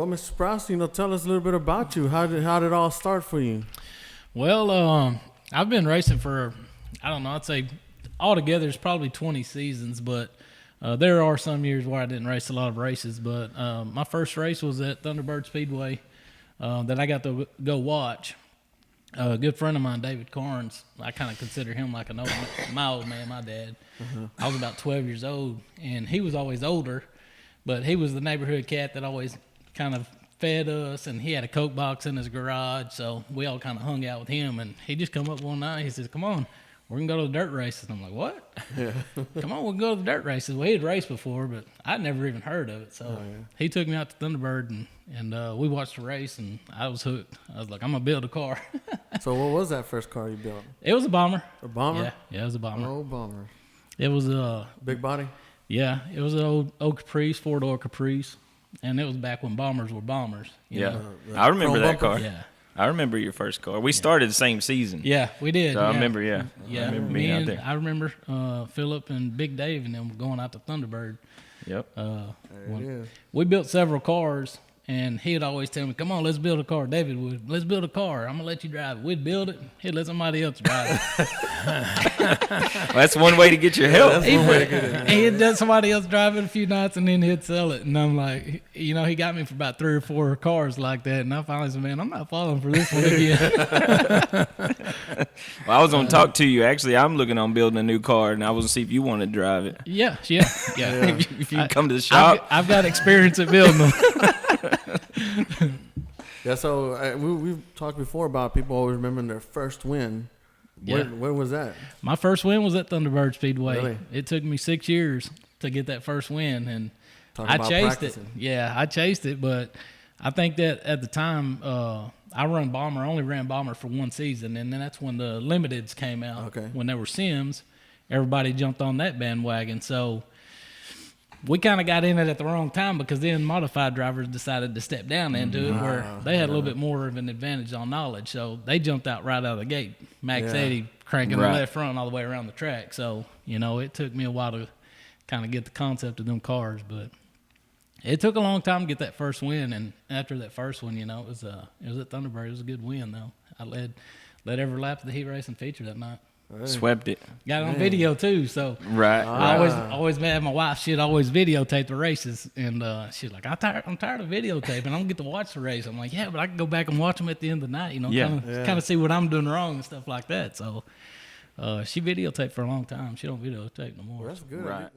Mr. Sprouse, tell us a little bit about you. How did it all start for you? Well, I've been racing for, I don't know, I'd say altogether it's probably 20 seasons, but there are some years where I didn't race a lot of races. But my first race was at Thunderbird Speedway that I got to go watch. A good friend of mine, David Carnes, I kind of consider him like my old man, my dad. I was about 12 years old, and he was always older, but he was the neighborhood cat that always kind of fed us, and he had a Coke box in his garage, so we all kind of hung out with him. And he just come up one night, he says, "Come on, we're going to go to the dirt races." And I'm like, "What?" Yeah. "Come on, we can go to the dirt races." Well, he had raced before, but I'd never even heard of it. So he took me out to Thunderbird, and we watched the race, and I was hooked. I was like, "I'm going to build a car." So what was that first car you built? It was a bomber. A bomber? Yeah, it was a bomber. Oh, bomber. It was a... Big body? Yeah, it was an old Caprice, four-door Caprice, and it was back when bombers were bombers. You know? I remember that car. Yeah. I remember your first car. We started the same season. Yeah, we did. So I remember, I remember being out there. I remember Philip and Big Dave and them going out to Thunderbird. Yep. We built several cars, and he'd always tell me, "Come on, let's build a car." David would, "Let's build a car. I'm going to let you drive it." We'd build it. He'd let somebody else drive it. Well, that's one way to get your help. He'd let somebody else drive it a few nights, and then he'd sell it. And I'm like, he got me for about 3 or 4 cars like that. And I finally said, "Man, I'm not falling for this one again." Well, I was going to talk to you. Actually, I'm looking on building a new car, and I was going to see if you want to drive it. Yeah. If you come to the shop. I've got experience at building them. Yeah, so we've talked before about people always remembering their first win. Where was that? My first win was at Thunderbird Speedway. Really? It took me 6 years to get that first win, and I chased it. Yeah, I chased it, but I think that at the time I only ran bomber for 1 season, and then that's when the limiteds came out. Okay. When there were sims, everybody jumped on that bandwagon. So we kind of got in it at the wrong time, because then modified drivers decided to step down into it, where they had a little bit more of an advantage on knowledge. So they jumped out right out of the gate, max 80, cranking the left front all the way around the track. So, it took me a while to kind of get the concept of them cars, but it took a long time to get that first win. And after that first one, it was at Thunderbird. It was a good win, though. I led every lap of the heat racing feature that night. Swept it. Got it on video too, so I always had my wife. She'd always videotape the races, and she's like, "I'm tired of videotaping. I don't get to watch the race." I'm like, "Yeah, but I can go back and watch them at the end of the night. Kind of see what I'm doing wrong and stuff like that." So she videotaped for a long time. She don't videotape no more. Well, that's good. Right.